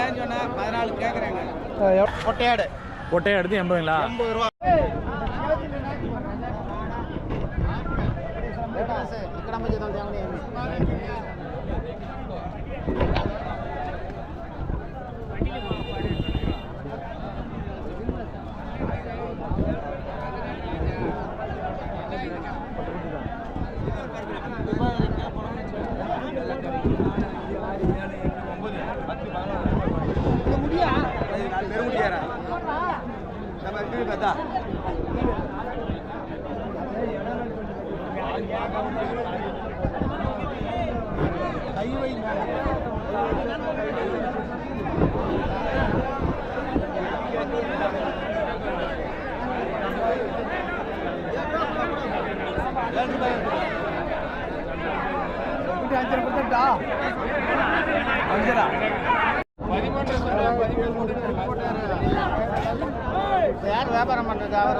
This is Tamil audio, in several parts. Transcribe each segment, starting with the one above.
17 சொன்னா 14 கேக்குறாங்க. பொட்டையாடு பொட்டையாடு 80ங்களா? 80 ரூபா. ఇక్కడ మధ్య దేవుని யார் வியாபாரம் பண்றது? அவர்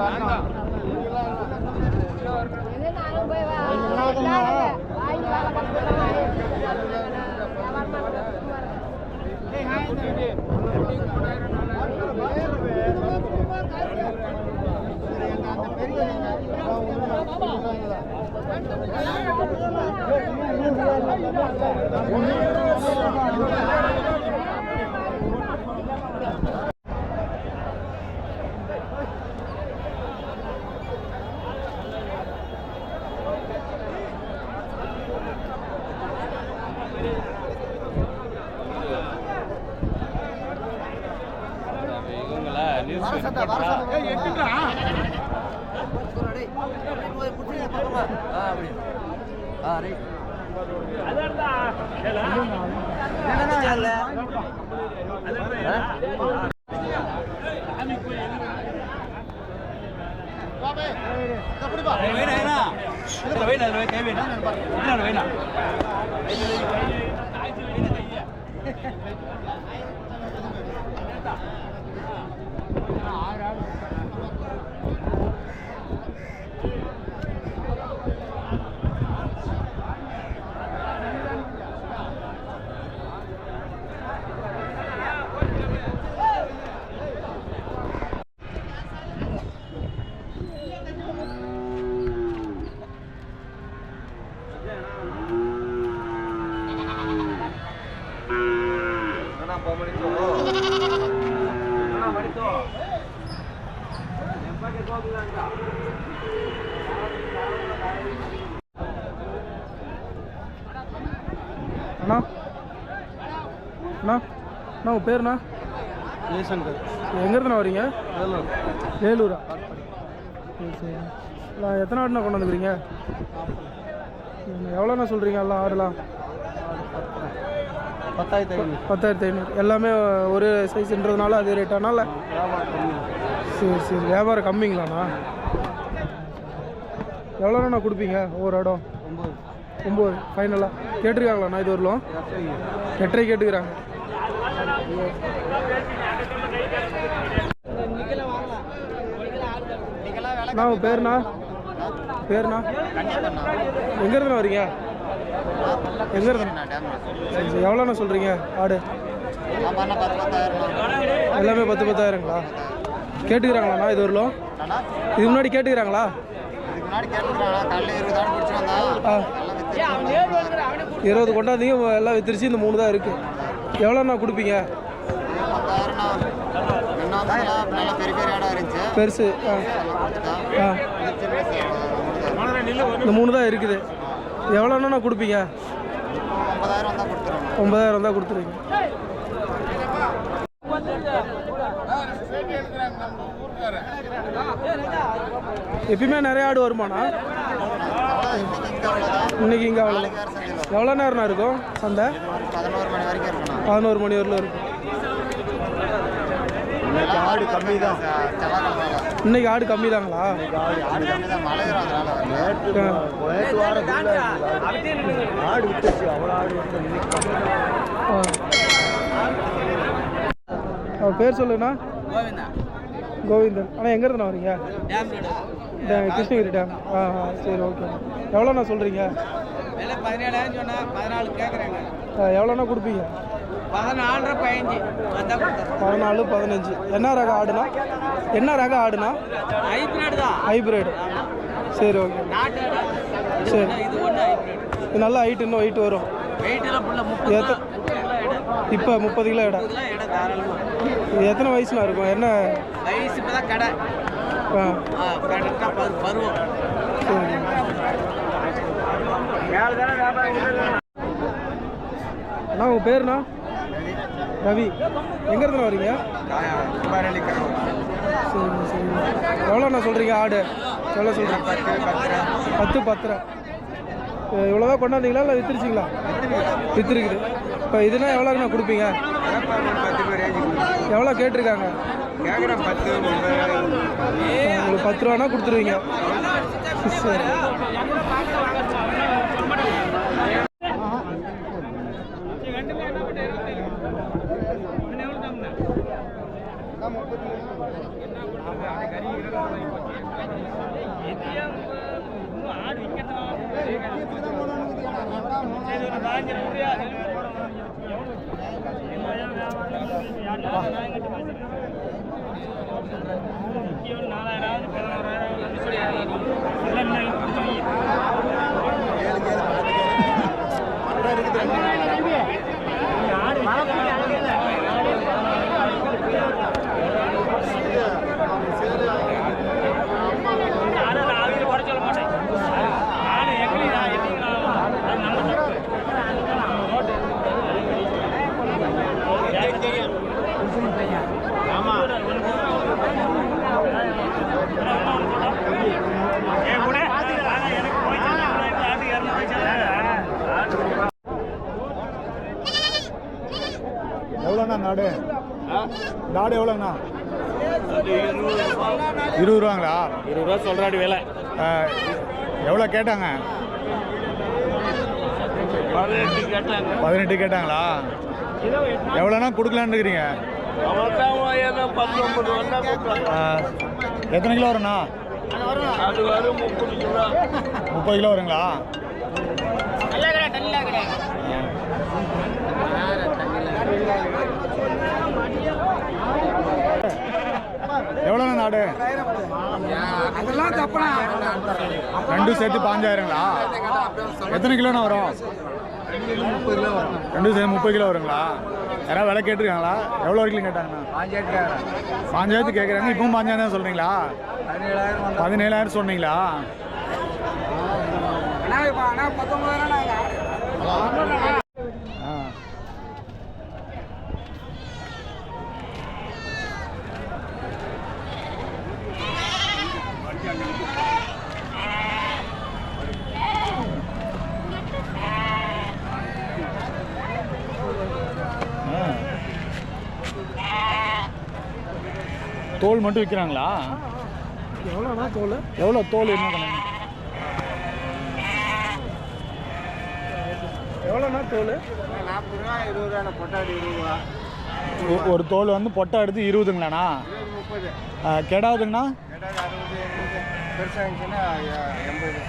அண்ணா அண்ணா அண்ணா உங்கள் பேருண்ணா? ஜெய்சங்கர். எங்கேருந்துண்ணா வரீங்க? வேலூர். வேலூரா? சரி சரி. இல்லை எத்தனை ஆடுண்ணா கொண்டு வந்துக்கிறீங்க? எவ்வளோண்ணா சொல்கிறீங்க எல்லாம் ஆடுலாம்? 10,500. 10,500. எல்லாமே ஒரு சைஸ்ன்றதுனால அதே ரேட்டானால? சரி சரி. வியாபாரம் கம்மிங்களாண்ணா? எவ்வளோண்ணா கொடுப்பீங்க ஒவ்வொரு இடம்? 9 ஃபைனலாக கேட்டிருக்காங்களாண்ணா? இது வரலாம் 8.5 கேட்டுக்கிறாங்க. அண்ணா உங்கள் பேருண்ணா? பேருண்ணா? எங்கேருந்துண்ணா வரீங்க? எங்கேருந்துண்ணா? சரி சரி. எவ்வளோண்ணா சொல்கிறீங்க ஆடு? எல்லாமே 10,000-10,000ங்களா? கேட்டுக்கிறாங்களாண்ணா இது வரலாம்? இதுக்கு முன்னாடி கேட்டுக்கிறாங்களா? 20 கொண்டாந்தீங்க, எல்லாம் வித்துருச்சு. இந்த 3 தான் இருக்குது. எவ்வளோண்ணா கொடுப்பீங்க? பெருசு இந்த 3 தான் இருக்குது. எவ்வளோண்ணா கொடுப்பீங்க? 9,000 தான் கொடுத்துருவீங்க. எப்பயுமே நிறைய ஆடு வருமாண்ணா? இன்னைக்கு இங்கே அவ்வளோ. எவ்வளோ நேரம்ண்ணா இருக்கும் சந்தை? 11 மணி வரலும் இருக்கும். ஆடு கம்மி தான். இன்னைக்கு ஆடு கம்மி தாங்களா? ஆடு விட்டுச்சு. அவ்வளோ ஆடு அவர் பேர் சொல்லுங்கண்ணா. கோவிந்தன். ஆனால் எங்கேருந்துண்ணா வரீங்க? கிருஷ்ணகிரி டேம். சரி ஓகே. எவ்வளோண்ணா சொல்கிறீங்க? 17,000 சொன்னா 14 கேட்குறாங்க. எவ்வளோண்ணா கொடுப்பீங்க? 14 15 14 15. என்ன ரக ஆடுனா? என்ன ரக ஆடுனா? ஹைபிரிட் தான். ஹைபிரிட். சரி ஓகே. நாட்டு சரி. இது ஒண்ணு ஹைபிரிட். இது நல்ல ஹைட், இன்னும் வெயிட் வரும். வெயிட்ல ஃபுல்லா 30 இப்போ 30 கிலோ இடம். இது எத்தனை வயசுல இருக்கும்? என்ன வயசு இப்பதான் கடை கரெக்டா பருவம். சரி. அண்ணா உங்கள் பேருண்ணா? ரவி. எங்கேருந்து வரீங்க? சரி சரி. எவ்வளோண்ணா சொல்கிறீங்க ஆடு? எவ்வளோ சொல்கிறீங்க? 10 10. இவ்வளோதான் கொண்டாந்தீங்களா இல்லை விற்றுருச்சிங்களா? விற்றுருக்குது. இப்போ இதுனா எவ்வளோண்ணா கொடுப்பீங்க? எவ்வளோ கேட்டிருக்காங்க? உங்களுக்கு 10 ரூபானா கொடுத்துருவீங்க. சரி. எவ்வளோண்ணா நாடு? நாடு எவ்வளோண்ணா? 20 ரூபாங்களா? 20 ரூபா சொல்கிறாடி வேலை. எவ்வளோ கேட்டாங்க? 18 கேட்டாங்களா? எவ்வளோண்ணா கொடுக்கலான்னு இருக்கிறீங்க? எத்தனை கிலோ வரும்ண்ணா? அது வரும் 30 கிலோ. 30 கிலோ வருங்களா? எவ்வளோண்ணா நாடு? அதெல்லாம் தப்பா. ரெண்டும் சேர்த்து 5000ங்களா? எத்தனை கிலோண்ணா வரும்? 2 சேர்த்து 30 கிலோ வருங்களா? யாராவது விலை கேட்டிருக்காங்களா? எவ்வளோ வரைக்கும் கேட்டாங்கண்ணா? 5000 கேட்குறாங்க. இப்பவும் 5000 தான் சொல்கிறீங்களா? 17,000 சொன்னீங்களா? தோல் மட்டும் விற்கிறாங்களா? எவ்வளோண்ணா தோல்? எவ்வளோ தோல்? என்ன பண்ணுங்க? எவ்வளோண்ணா தோல்? 40 ரூபா 20 ரூபா பொட்டாடி 20 ரூபா. ஒரு தோல் வந்து பொட்டை எடுத்து 20ங்களாண்ணா? 30. கெடாதுங்கண்ணா? 60 பெருசாக இருந்துச்சுன்னா 80.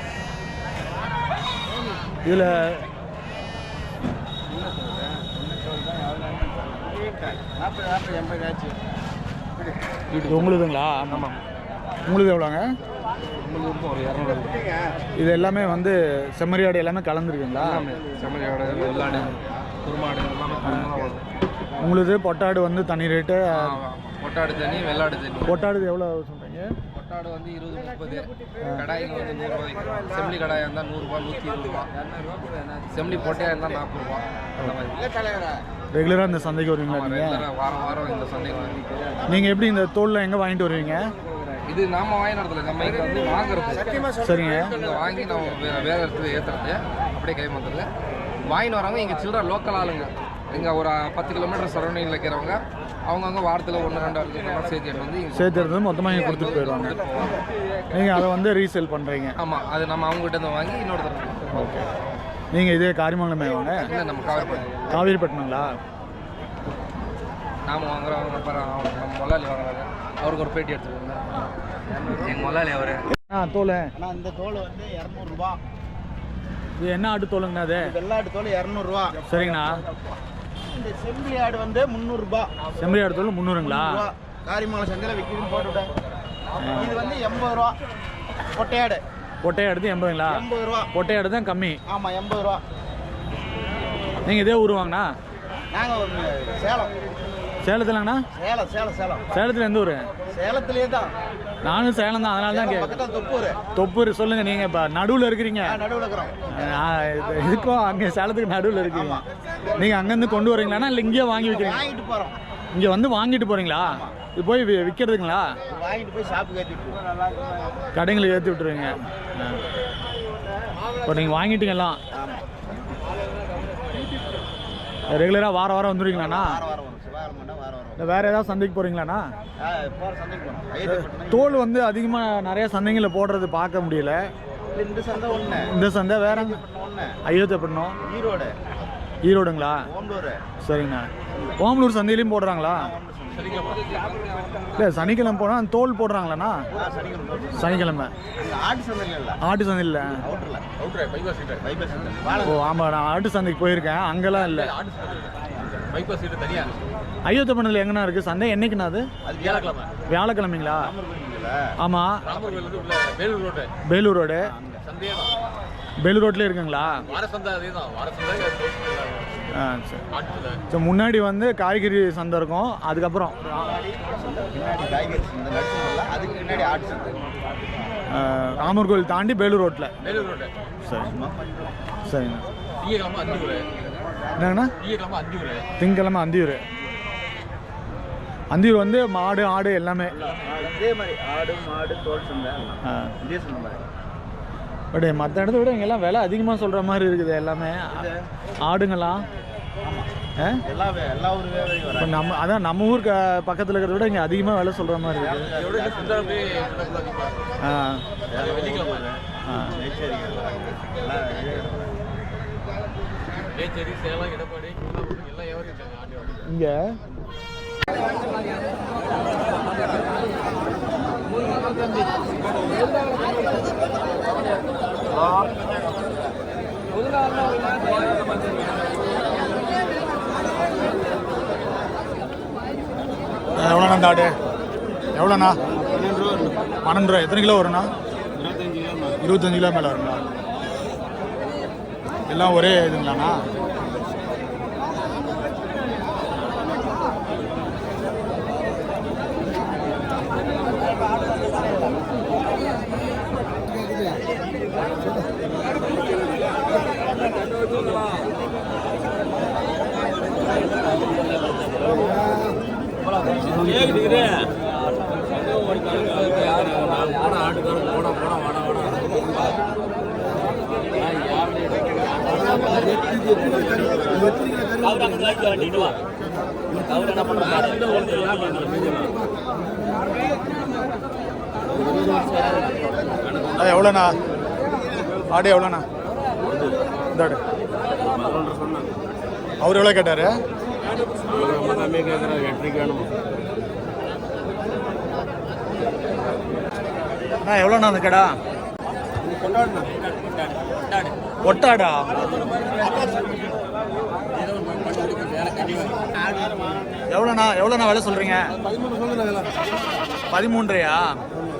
இதில் 40 80 ஆச்சு. இது உங்களுதுங்களா? ஆமாம். உங்களுக்கு எவ்வளோங்க? ஒரு 200. இது எல்லாமே வந்து செம்மறியாடு எல்லாமே கலந்துருக்குங்களா? செம்மறியாடு, வெள்ளாடு, குருமாடு எல்லாமே. உங்களுது பொட்டாடு வந்து தனி ரேட்டு? பொட்டாடு தனி, வெள்ளாடு தனி. பொட்டாடு எவ்வளோ சொல்கிறீங்க? பொட்டாடு வந்து 20 30. கடாய்க்கு வந்து 100 ரூபாய்க்கு. செம்மலி கடாயாக இருந்தால் 100 ரூபா 120 ரூபா. செம்மலி பொட்டையாக இருந்தால் 40 ரூபா. அந்த மாதிரி ரெகுலராக இந்த சந்தைக்கு வருவீங்களா நீங்கள்? வாரம் வாரம் இந்த சந்தைக்கு வந்து. நீங்கள் எப்படி இந்த தோலில் எங்கே வாங்கிட்டு வருவீங்க? இது நாம வாங்கி நடத்தல, நம்ம இங்கே வந்து வாங்குறது. சரிங்க. இங்கே வாங்கி நம்ம வேற இடத்துக்கு ஏற்றுறது, அப்படியே கைமாத்துறது. வாங்கிட்டு வரவங்க இங்கே சில்லற லோக்கல் ஆளுங்க. இங்கே ஒரு 10 கிலோமீட்டர் சரௌண்டிங்கில் இருக்கிறவங்க அவங்கவுங்க வாரத்தில் 1-2 சேர்த்து வந்து சேர்த்து எடுத்து மொத்தமாக இங்கே கொடுத்துட்டு போயிடுவாங்க. நீங்கள் அதை வந்து ரீசேல் பண்ணுறீங்க? ஆமாம், அது நம்ம அவங்ககிட்ட இருந்து வாங்கி இன்னொரு தரம். ஓகே. நீங்கள் இதே காரியமங்கலமே வாங்க? இல்லை, நம்ம காவேரிப்பட்டினங்களா? நாம் வாங்குறவங்க நம்ம முதலாளி வாங்குறாங்க. அவருக்கு ஒரு பேட்டி எடுத்துருவாங்க. எங்கள் முதலாளி அவர். தோல் இந்த தோல் வந்து 200 ரூபா. இது என்ன ஆட்டு தோலுங்கண்ணா? அது வெள்ளாட்டு தோல் 200 ரூபா. சரிங்கண்ணா. இந்த செம்பிளி ஆடு வந்து 300 ரூபாய். செம்பரி ஆடு தோல் 300ங்களா? காரிமலை சந்தையில் விற்கிதுன்னு போட்டுவிட்டேன். இது வந்து 80 ரூபா. பொட்டையாடு. பொட்டையாடு 80ங்களா? 80 ரூபா. பொட்டையாடு தான் கம்மி. ஆமாம் 80 ரூபா. நீங்கள் இதே ஊர் வாங்கண்ணா? நாங்கள் சேலம். சேலத்துலங்கண்ணா? சேலம் சேலம் சேலம். சேலத்தில் எந்த ஊர்? சேலத்துலேயே தான். நானும் சேலம் தான், அதனால தான் பக்கத்தில் தொப்பூர். தொப்பூர். சொல்லுங்கள், நீங்கள் இப்போ நடுவில் இருக்கிறீங்க. நடுவில் இருக்கிறோம். இதுக்கும் அங்கே சேலத்துக்கு நடுவில் இருக்கீங்க. நீங்கள் அங்கேருந்து கொண்டு வரீங்களாண்ணா இல்லை இங்கேயே வாங்கி வைக்கிறீங்க? வாங்கிட்டு போகிறோம். இங்கே வந்து வாங்கிட்டு போகிறீங்களா? இது போய் விற்கிறதுங்களா? வாங்கிட்டு போய் ஷாப்புக்கு ஏற்றி விட்டுருவோம். கடைங்களுக்கு ஏற்றி விட்டுருவீங்க. இப்போ நீங்கள் வாங்கிட்டீங்க எல்லாம். ரெகுலராக வாரம் வாரம் வந்துடுவீங்களாண்ணா? இல்லை வேறு ஏதாவது சந்தைக்கு போகிறீங்களாண்ணா? தோல் வந்து அதிகமாக நிறைய சந்தைங்களில் போடுறது பார்க்க முடியல. இந்த சந்தை ஒன்று. இந்த சந்தை வேற ஐயோத்தப்படணும். ஈரோடு. ஈரோடுங்களா? ஓமலூர். சரிங்கண்ணா. ஓமலூர் சந்தையிலையும் போடுறாங்களா? இல்லை சனிக்கிழமை போனால் அந்த தோல் போடுறாங்களாண்ணா? சனிக்கிழமை. ஆட்டு சந்தையில் இல்லை. ஆட்டு சந்தை இல்லை. ஓ ஆமாம், நான் ஆட்டு சந்தைக்கு போயிருக்கேன், அங்கெல்லாம் இல்லை. ஐயோத்தப்பண்ணத்தில் எங்கண்ணா இருக்குது சந்தை? என்னைக்குண்ணா அது? வியாழக்கிழமைங்களா? ஆமாம். பேலூர் ரோடு. பேலூர் ரோட்லேயே இருக்குங்களா? ஆ சரி. ஸோ முன்னாடி வந்து காய்கறி சந்தை இருக்கும், அதுக்கப்புறம் ராமர் கோவில் தாண்டி பேலூர் ரோட்டில். சரி சரிண்ணா. என்னங்கண்ணா? திங்கக்கிழமை அந்தியூர். அந்தியூர் வந்து மாடு ஆடு எல்லாமே இதே மாதிரி. ஆடு மாடு தோல் சந்தை. இதே சந்தை. பட் மற்ற இடத்த விட இங்கெல்லாம் விலை அதிகமாக சொல்கிற மாதிரி இருக்குது எல்லாமே. ஆடுங்களாம் எல்லா ஊர் இப்போ நம்ம அதான் நம்ம ஊர் பக்கத்தில் இருக்கிறத விட இங்கே அதிகமாக விலை சொல்கிற மாதிரி இருக்குது. இங்கே எவ்வளோண்ணா இந்த ஆடு? எவ்வளோண்ணா? 12 ரூபா. எத்தனை கிலோ வரும்ண்ணா? 25 கிலோ மேலே வருங்களா? எல்லாம் ஒரே இதுங்களாண்ணா? எவ்வளோண்ணா ஆடு? எவ்வளோண்ணா இந்த ஆடு? அவர் எவ்வளோ கேட்டார்? எவ்வளோண்ணா அந்த கடா? ஒட்டாடா? எவ்வளோண்ணா எவ்வளோண்ணா விலை சொல்கிறீங்க? 13.5யா?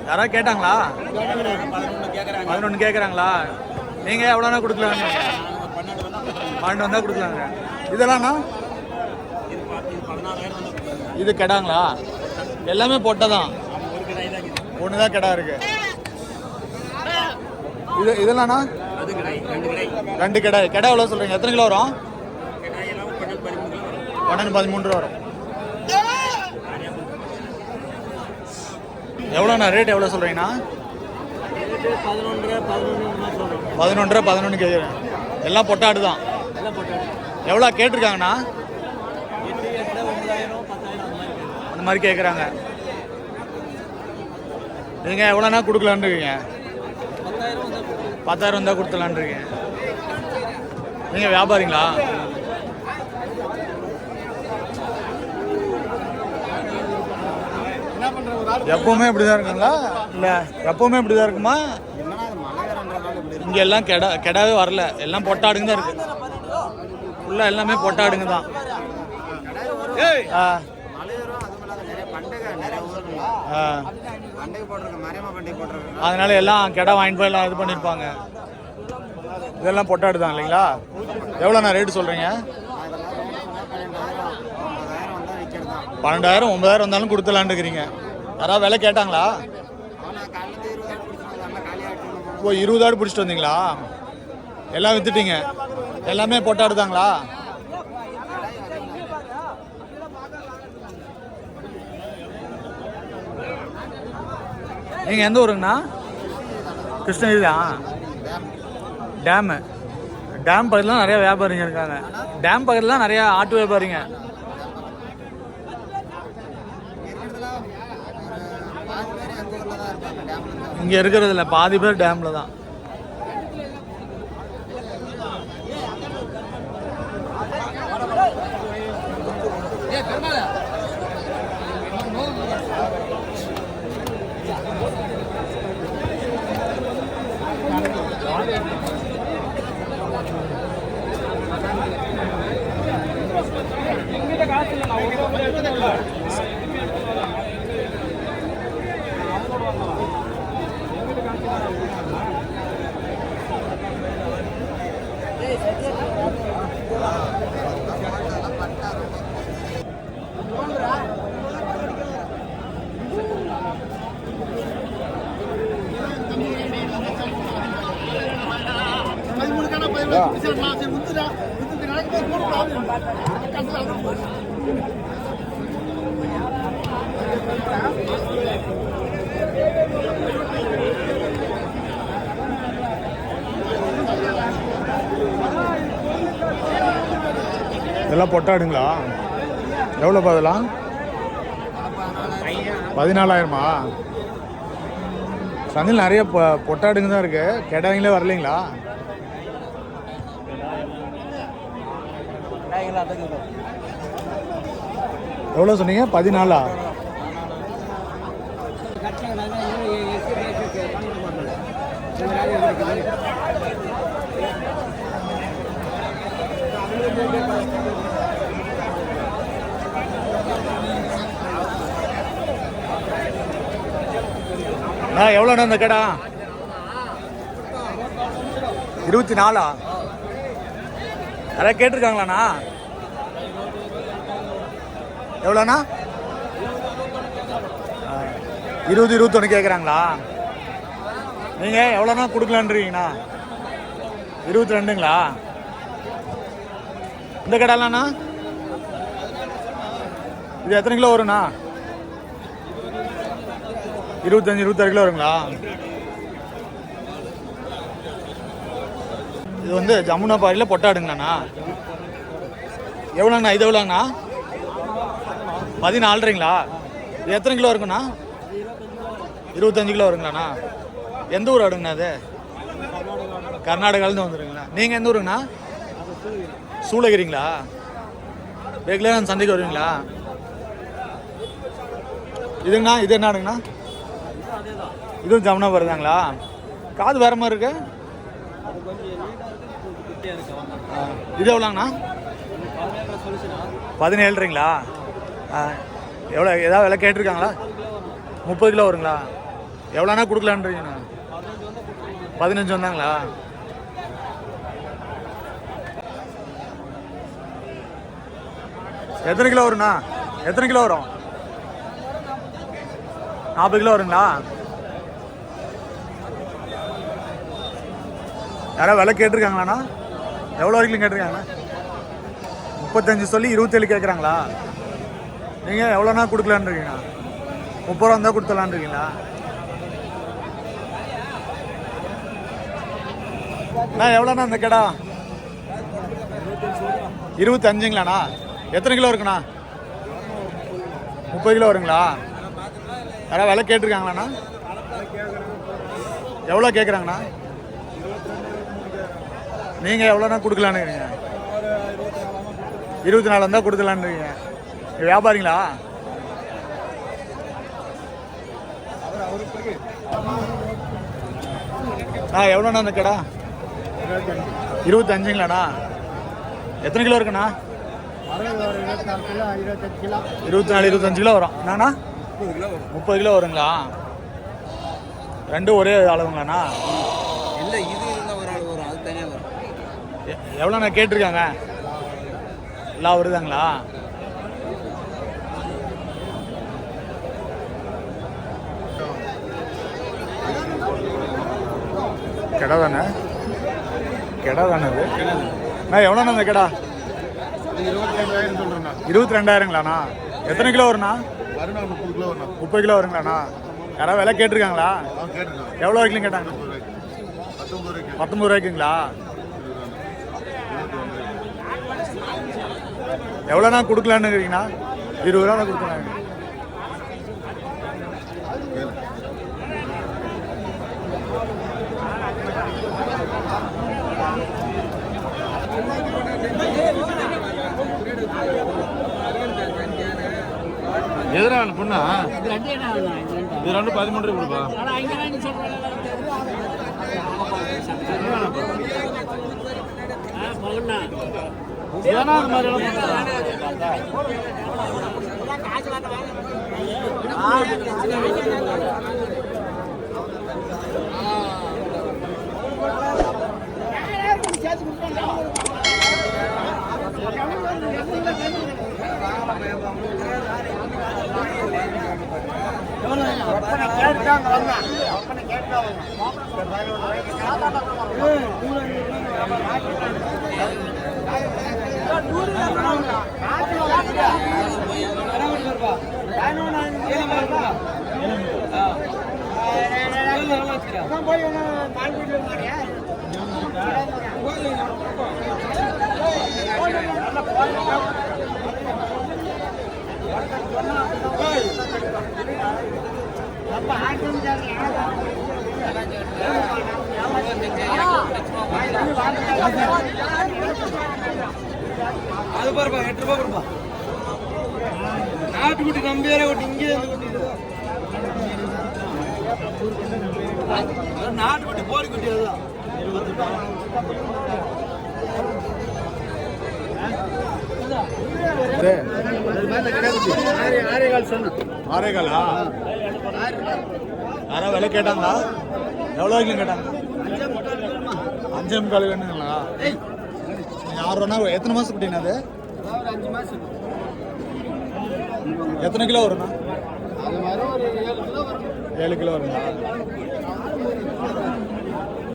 யாராவது கேட்டாங்களா? 11 கேட்குறாங்களா? நீங்கள் எவ்வளோண்ணா கொடுக்கலாங்க? 12 வந்தால் கொடுக்கலாங்க. இதெல்லாம்ண்ணா இது கெடாங்களா? எல்லாமே பொட்டை ஒன்று தான் கெடா இருக்கு. இதெல்லாம்ண்ணா 2 கெடா. கெடா எவ்வளோ சொல்கிறீங்க? எத்தனை கிலோ வரும்? 13 ரூபா வரும். எவ்வளோண்ணா ரேட்? எவ்வளோ சொல்கிறீங்கண்ணா? 11 கேட்குறேன். எல்லாம் பொட்டாடு தான். எவ்வளோ கேட்டிருக்காங்கண்ணா? அந்த மாதிரி கேட்குறாங்க. நீங்கள் எவ்வளோண்ணா கொடுக்கலான்னு இருக்கீங்க? 10,000 வந்தால் கொடுத்துலான் இருக்கீங்க. நீங்கள் வியாபாரிங்களா? எப்பவுமே இப்படி தான் இருக்குங்களா? இல்லை எப்பவுமே இப்படி தான் இருக்குமா? இங்கே எல்லாம் கெடாவே வரல, எல்லாம் பொட்டாடுங்க தான் இருக்குது. ஃபுல்லாக எல்லாமே பொட்டாடுங்க தான். ஆ மலையூரும் அதுவும் இல்லாத நிறைய பண்டிகை நிறைய ஊருங்களா ஆ பண்டிகை போட்டிருக்கு, மரியம்மா பண்டிகை போட்டிருக்கு. அதனால எல்லாம் கெடா வாங்கிட்டு போய் எல்லாம் இது பண்ணியிருப்பாங்க. இதெல்லாம் பொட்டாடு தான் இல்லைங்களா? எவ்வளோண்ணா ரேட்டு சொல்கிறீங்க? 12,000 9,000 வந்தாலும் கொடுத்துலான்னு இருக்கிறீங்க. யாராவது விலை கேட்டாங்களா? ஓ 20 ஆடு பிடிச்சிட்டு வந்தீங்களா? எல்லாம் வித்துட்டீங்க? எல்லாமே பொட்டாடுதாங்களா? நீங்கள் எந்த ஊருங்கண்ணா? கிருஷ்ணகிரி தான். டேமு டேம் பக்கத்தில் நிறைய வியாபாரிங்க இருக்காங்க. டேம் பக்கத்தில் தான் நிறைய ஆட்டு வியாபாரிங்க. இங்கே இருக்கிறதில்ல, பாதி பேர் டேமில் தான். இதெல்லாம் பொட்டாடுங்களா? எவ்வளோ அதெல்லாம்? 14,000மா? சந்தையில் நிறைய பொட்டாடுங்க தான் இருக்கு. கெடாங்களே வரலைங்களா? எவ்வளோ சொன்னீங்க? 14? எவ்வளோண்ணா இந்த கடை? 24? யாராவது கேட்டிருக்காங்களாண்ணா? எவ்வளோண்ணா? 20 21 கேட்குறாங்களா? நீங்கள் எவ்வளோண்ணா கொடுக்கலான்றீங்கண்ணா? 22ங்களா? இந்த கடைலாண்ணா இது எத்தனை கிலோ வரும்ண்ணா? 25 26 கிலோ வருங்களா? இது வந்து ஜமுனா பாரியில் பொட்டாடுங்கண்ணா. எவ்வளோண்ணா இது? எவ்வளோங்கண்ணா? 14ங்களா? இது எத்தனை கிலோ இருக்குண்ணா? 25 கிலோ வருங்களாண்ணா? எந்த ஊர் ஆடுங்கண்ணா அது? கர்நாடகாவிலேருந்து வந்துருங்களா? நீங்கள் எந்த ஊருங்கண்ணா? சூளகிரிங்களா? ரெகுலராக சந்தைக்கு வருவீங்களா? இதுங்கண்ணா இது என்ன ஆடுங்கண்ணா? இதுவும் ஜமுனா வருதாங்களா? காது வேற மாதிரி இருக்கு. இது எவ்வளோங்கண்ணா? 17ங்களா? எவ்வளோ ஏதாவது விலை கேட்டிருக்காங்களா? 30 கிலோ வருங்களா? எவ்வளோண்ணா கொடுக்கலான்றீங்கண்ணா? 15 வந்தாங்களா? எத்தனை கிலோ வரும்ண்ணா? எத்தனை கிலோ வரும்? 40 கிலோ வருங்களா? யாராவது விலை கேட்டிருக்காங்களாண்ணா? எவ்வளோ வரைக்கும் கேட்டிருக்காங்கண்ணா? 35 சொல்லி 27 கேட்குறாங்களா? நீங்கள் எவ்வளோண்ணா கொடுக்கலான்னு இருக்கீங்கண்ணா? 30 ரூபா இருந்தால் கொடுத்துடலான்னு இருக்கீங்களா? அண்ணா எவ்வளோண்ணா இந்த கடை? 25ங்களாண்ணா? எத்தனை கிலோ இருக்குண்ணா? 30 கிலோ வருங்களா? யாராவது விலை கேட்டிருக்காங்களாண்ணா? எவ்வளோ கேட்குறாங்கண்ணா? நீங்கள் எவ்வளோண்ணா கொடுக்கலான்னு இருக்கீங்க? 24 இருந்தால் கொடுக்கலான்னு இருக்கீங்க. வியாபாரிங்களா? எவ்வளோண்ணா இந்த கடை? 25ங்களாண்ணா? எத்தனை கிலோ இருக்குண்ணா? 24 25 கிலோ வரும். என்னண்ணா 30 கிலோ வருங்களா? ரெண்டும் ஒரே அளவுங்களாண்ணா? இல்லை, இது இருந்தால் ஒரு ஆள் வரும், அது தனியாக வரும். எவ்வளோண்ணா கேட்டிருக்காங்க? எல்லாம் வருதாங்களா? கெடா தானே? கெடா தானே அது? அண்ணா எவ்வளோண்ணா அந்த கெடா? 22,000ங்களாண்ணா? எத்தனை கிலோ வருண்ணா? 30 கிலோ வருங்களாண்ணா? யாராவது விலை கேட்டிருக்காங்களா? எவ்வளோ வரைக்கும் கேட்டாங்க? 19 ரூபாய்க்குங்களா? எவ்வளோண்ணா கொடுக்கலான்னு இருக்கிறீங்கண்ணா? 20 ரூபா தான் கொடுக்கலாங்க. எதிரான பொண்ணா இது 2 13 கொடுப்பா. ஏன்னா அது மாதிரி அது பாருப்பா, 8 ரூபா கொடுப்பா. நாட்டுக்குட்டி நம்பியாரே கொட்டி இங்கே நாட்டுக்குட்டி போரி குட்டி அதுதான். ஆரேகாலா? யாராவது விலை கேட்டாங்களா? எவ்வளோ வரைக்கும் கேட்டாங்க? 5.25 வேணுங்களா? 6 ரூபா. எத்தனை மாதம் குட்டினா அது? 5 மாதம். எத்தனை கிலோ வரும்ண்ணா? 7 கிலோ வரும். 7 கிலோ வருங்களா?